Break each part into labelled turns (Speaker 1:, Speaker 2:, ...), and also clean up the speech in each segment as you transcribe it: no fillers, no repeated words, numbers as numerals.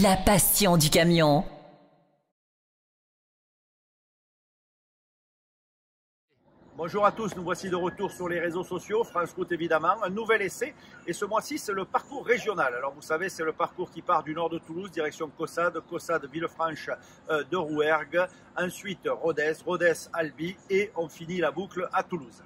Speaker 1: La passion du camion.
Speaker 2: Bonjour à tous, nous voici de retour sur les réseaux sociaux, France Route évidemment, un nouvel essai et ce mois-ci c'est le parcours régional. Alors vous savez c'est le parcours qui part du nord de Toulouse, direction Caussade, Villefranche de Rouergue, ensuite Rodez, Albi et on finit la boucle à Toulouse.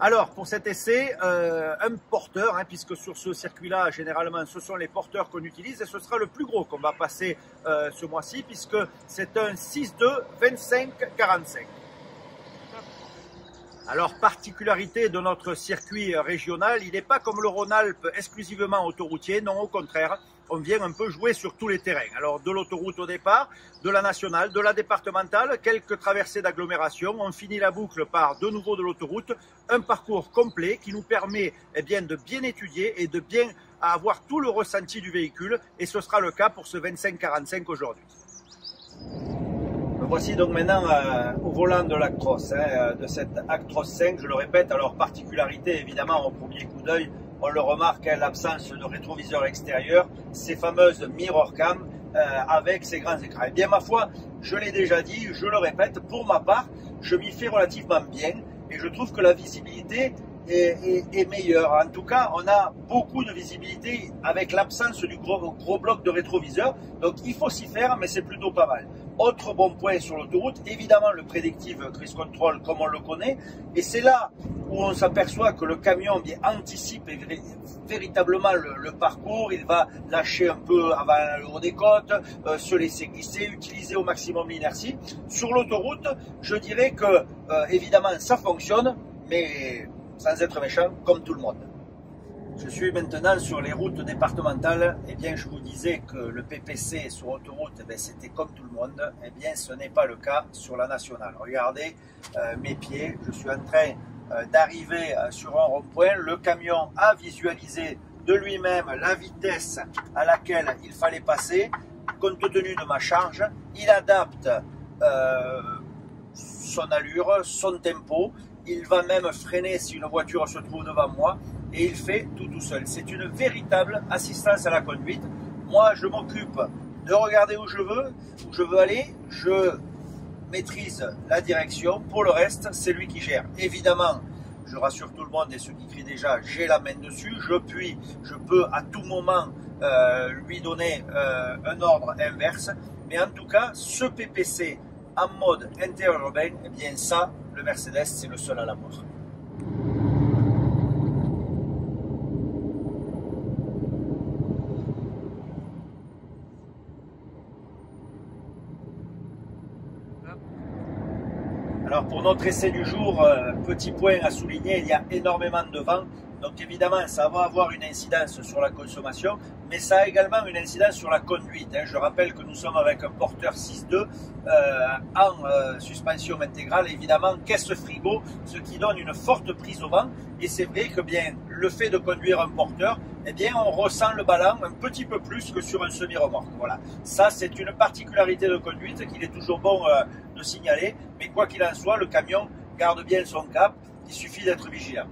Speaker 2: Alors pour cet essai, un porteur, puisque sur ce circuit-là généralement ce sont les porteurs qu'on utilise et ce sera le plus gros qu'on va passer ce mois-ci puisque c'est un 6.2 25-45. Alors, particularité de notre circuit régional, il n'est pas comme le Rhône-Alpes exclusivement autoroutier, non, au contraire, on vient un peu jouer sur tous les terrains. Alors, de l'autoroute au départ, de la nationale, de la départementale, quelques traversées d'agglomération, on finit la boucle par de nouveau de l'autoroute, un parcours complet qui nous permet de bien étudier et de bien avoir tout le ressenti du véhicule, et ce sera le cas pour ce 25-45 aujourd'hui. Voici donc maintenant au volant de l'Actros, de cette Actros 5, je le répète. Alors particularité évidemment au premier coup d'œil, on le remarque, l'absence de rétroviseur extérieur, ces fameuses mirror cam avec ces grands écrans. Et bien ma foi, je l'ai déjà dit, je le répète, pour ma part, je m'y fais relativement bien et je trouve que la visibilité est meilleure. En tout cas, on a beaucoup de visibilité avec l'absence du gros bloc de rétroviseur. Donc il faut s'y faire, mais c'est plutôt pas mal. Autre bon point sur l'autoroute, évidemment le Predictive Cruise Control comme on le connaît. Et c'est là où on s'aperçoit que le camion anticipe véritablement le parcours. Il va lâcher un peu avant le haut des côtes, se laisser glisser, utiliser au maximum l'inertie. Sur l'autoroute, je dirais que évidemment ça fonctionne, mais sans être méchant, comme tout le monde. Je suis maintenant sur les routes départementales. Eh bien, je vous disais que le PPC sur autoroute, c'était comme tout le monde. Eh bien, ce n'est pas le cas sur la nationale. Regardez mes pieds. Je suis en train d'arriver sur un rond-point. Le camion a visualisé de lui-même la vitesse à laquelle il fallait passer. Compte tenu de ma charge, il adapte son allure, son tempo. Il va même freiner si une voiture se trouve devant moi et il fait tout seul. C'est une véritable assistance à la conduite. Moi, je m'occupe de regarder où je veux aller. Je maîtrise la direction. Pour le reste, c'est lui qui gère. Évidemment, je rassure tout le monde et ceux qui crient déjà, j'ai la main dessus. Je peux à tout moment lui donner un ordre inverse. Mais en tout cas, ce PPC en mode interurbain, eh bien ça, le Mercedes, c'est le seul à l'avoir. Alors pour notre essai du jour, petit point à souligner, il y a énormément de vent. Donc évidemment, ça va avoir une incidence sur la consommation, mais ça a également une incidence sur la conduite. Je rappelle que nous sommes avec un porteur 6.2 en suspension intégrale, évidemment caisse frigo, ce qui donne une forte prise au vent. Et c'est vrai que bien le fait de conduire un porteur, eh bien on ressent le ballon un petit peu plus que sur un semi-remorque. Voilà, ça c'est une particularité de conduite qu'il est toujours bon de signaler. Mais quoi qu'il en soit, le camion garde bien son cap. Il suffit d'être vigilant.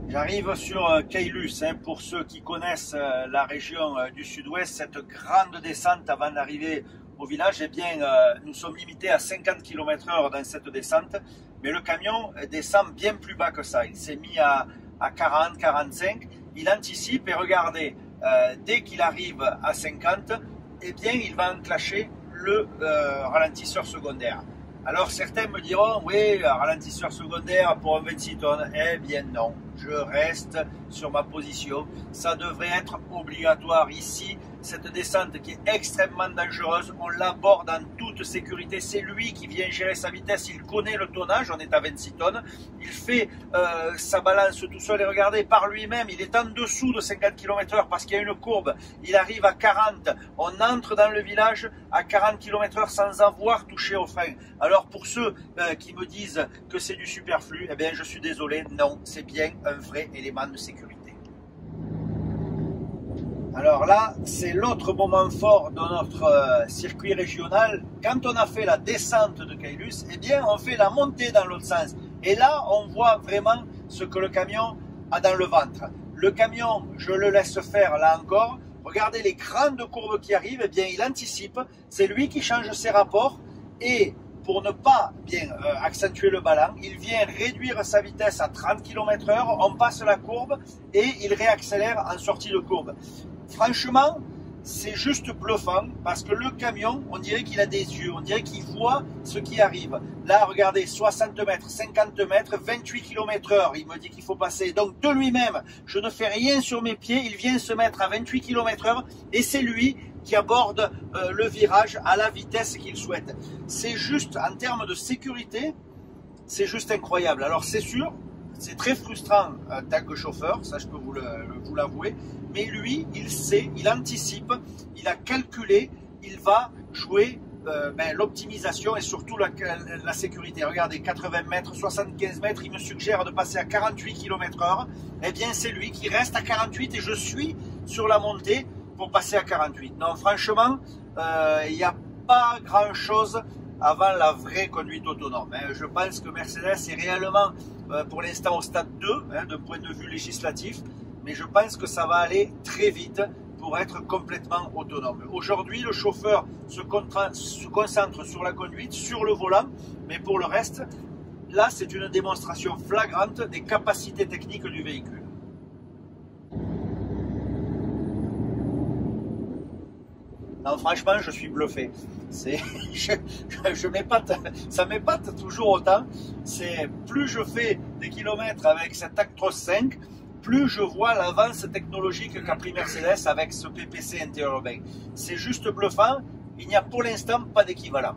Speaker 2: J'arrive sur Caylus, pour ceux qui connaissent la région du sud-ouest, cette grande descente avant d'arriver au village, eh bien nous sommes limités à 50 km/h dans cette descente, mais le camion descend bien plus bas que ça. Il s'est mis à 40, 45, il anticipe et regardez, dès qu'il arrive à 50, eh bien il va enclencher le ralentisseur secondaire. Alors certains me diront, oui, ralentisseur secondaire pour un 26 tonnes. Eh bien non, je reste sur ma position. Ça devrait être obligatoire ici. Cette descente qui est extrêmement dangereuse, on l'aborde en toute sécurité. C'est lui qui vient gérer sa vitesse, il connaît le tonnage, on est à 26 tonnes. Il fait sa balance tout seul et regardez, par lui-même, il est en dessous de 50 km/h parce qu'il y a une courbe. Il arrive à 40, on entre dans le village à 40 km/h sans avoir touché au frein. Alors pour ceux qui me disent que c'est du superflu, eh bien je suis désolé, non, c'est bien un vrai élément de sécurité. Alors là, c'est l'autre moment fort de notre circuit régional. Quand on a fait la descente de Caylus, eh bien, on fait la montée dans l'autre sens. Et là, on voit vraiment ce que le camion a dans le ventre. Le camion, je le laisse faire là encore. Regardez les grandes courbes qui arrivent, eh bien il anticipe, c'est lui qui change ses rapports et pour ne pas bien accentuer le ballon, il vient réduire sa vitesse à 30 km/h, on passe la courbe et il réaccélère en sortie de courbe. Franchement, c'est juste bluffant parce que le camion, on dirait qu'il a des yeux, on dirait qu'il voit ce qui arrive. Là, regardez, 60 mètres, 50 mètres, 28 km/h, il me dit qu'il faut passer. Donc de lui-même, je ne fais rien sur mes pieds, il vient se mettre à 28 km/h et c'est lui qui aborde le virage à la vitesse qu'il souhaite. C'est juste, en termes de sécurité, c'est juste incroyable. Alors c'est sûr, c'est très frustrant en tant que chauffeur, ça je peux vous l'avouer, mais lui, il sait, il anticipe, il a calculé, il va jouer l'optimisation et surtout la sécurité. Regardez, 80 mètres, 75 mètres, il me suggère de passer à 48 km/h. Eh bien, c'est lui qui reste à 48 et je suis sur la montée pour passer à 48. Non, franchement, il n'y a pas grand-chose avant la vraie conduite autonome. Je pense que Mercedes est réellement, pour l'instant, au stade 2, de point de vue législatif, mais je pense que ça va aller très vite pour être complètement autonome. Aujourd'hui, le chauffeur se concentre sur la conduite, sur le volant, mais pour le reste, là, c'est une démonstration flagrante des capacités techniques du véhicule. Non, franchement, je suis bluffé. Je m'épate, ça m'épate toujours autant. C'est plus je fais des kilomètres avec cet Actros 5, plus je vois l'avance technologique qu'a pris Mercedes avec ce PPC interurbain. C'est juste bluffant, il n'y a pour l'instant pas d'équivalent.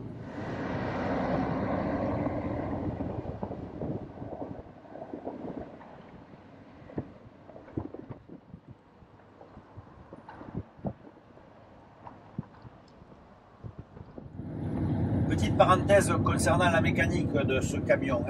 Speaker 2: Petite parenthèse concernant la mécanique de ce camion,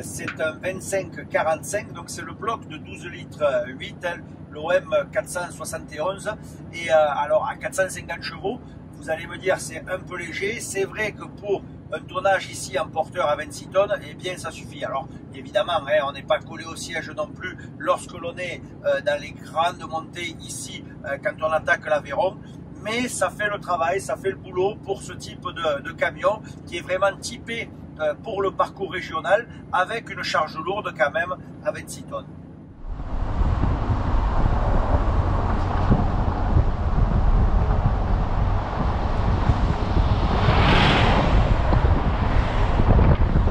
Speaker 2: c'est un 25-45, donc c'est le bloc de 12 litres 8, l'OM 471, et alors à 450 chevaux, vous allez me dire c'est un peu léger, c'est vrai que pour un tonnage ici en porteur à 26 tonnes, eh bien ça suffit. Alors évidemment, on n'est pas collé au siège non plus lorsque l'on est dans les grandes montées ici, quand on attaque l'Aveyron, mais ça fait le travail, ça fait le boulot pour ce type de camion qui est vraiment typé pour le parcours régional avec une charge lourde quand même à 26 tonnes.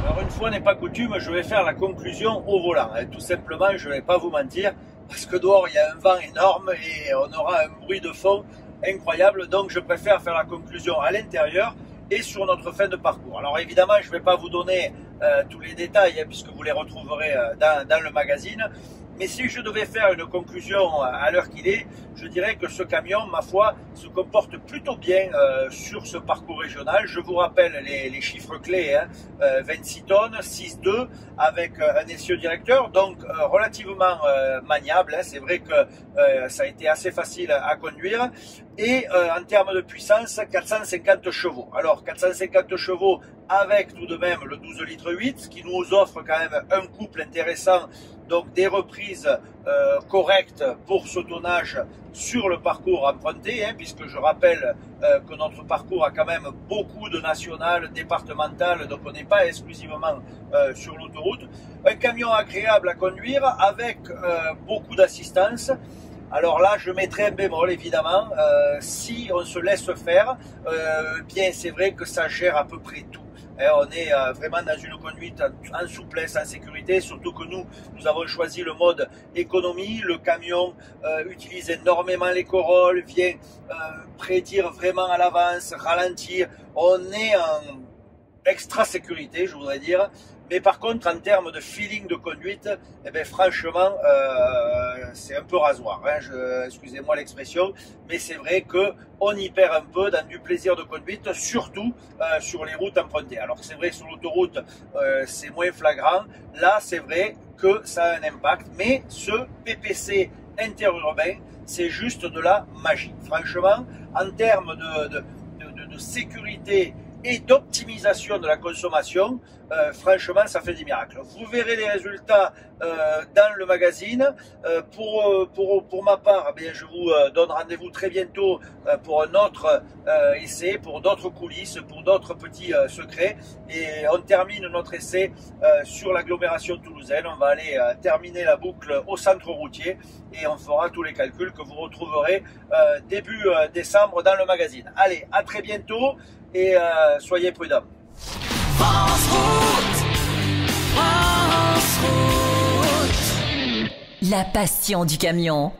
Speaker 2: Alors une fois n'est pas coutume, je vais faire la conclusion au volant. Tout simplement, je ne vais pas vous mentir, parce que dehors il y a un vent énorme et on aura un bruit de fond incroyable, donc je préfère faire la conclusion à l'intérieur et sur notre fin de parcours. Alors évidemment, je ne vais pas vous donner tous les détails puisque vous les retrouverez dans le magazine, mais si je devais faire une conclusion à l'heure qu'il est, je dirais que ce camion, ma foi, se comporte plutôt bien sur ce parcours régional. Je vous rappelle les chiffres clés, 26 tonnes, 6.2 avec un essieu directeur, donc relativement maniable. C'est vrai que ça a été assez facile à conduire. Et en termes de puissance, 450 chevaux. Alors 450 chevaux avec tout de même le 12 litres 8, ce qui nous offre quand même un couple intéressant, donc des reprises correctes pour ce tonnage sur le parcours emprunté, puisque je rappelle que notre parcours a quand même beaucoup de nationales, départementales, donc on n'est pas exclusivement sur l'autoroute. Un camion agréable à conduire avec beaucoup d'assistance. Alors là, je mettrai un bémol, évidemment, si on se laisse faire, bien c'est vrai que ça gère à peu près tout. On est vraiment dans une conduite en souplesse, en sécurité, surtout que nous avons choisi le mode économie. Le camion utilise énormément les corolles, vient prédire vraiment à l'avance, ralentir. On est en extra sécurité, je voudrais dire. Mais par contre, en termes de feeling de conduite, eh bien, franchement, c'est un peu rasoir. Excusez-moi l'expression, mais c'est vrai qu'on y perd un peu dans du plaisir de conduite, surtout sur les routes empruntées. Alors c'est vrai, sur l'autoroute, c'est moins flagrant. Là, c'est vrai que ça a un impact, mais ce PPC interurbain, c'est juste de la magie. Franchement, en termes de sécurité et d'optimisation de la consommation, franchement, ça fait des miracles. Vous verrez les résultats dans le magazine. Pour ma part, eh bien, je vous donne rendez-vous très bientôt pour un autre essai, pour d'autres coulisses, pour d'autres petits secrets. Et on termine notre essai sur l'agglomération toulousaine. On va aller terminer la boucle au centre routier et on fera tous les calculs que vous retrouverez début décembre dans le magazine. Allez, à très bientôt et soyez prudents.
Speaker 1: France Route, France Route. La passion du camion.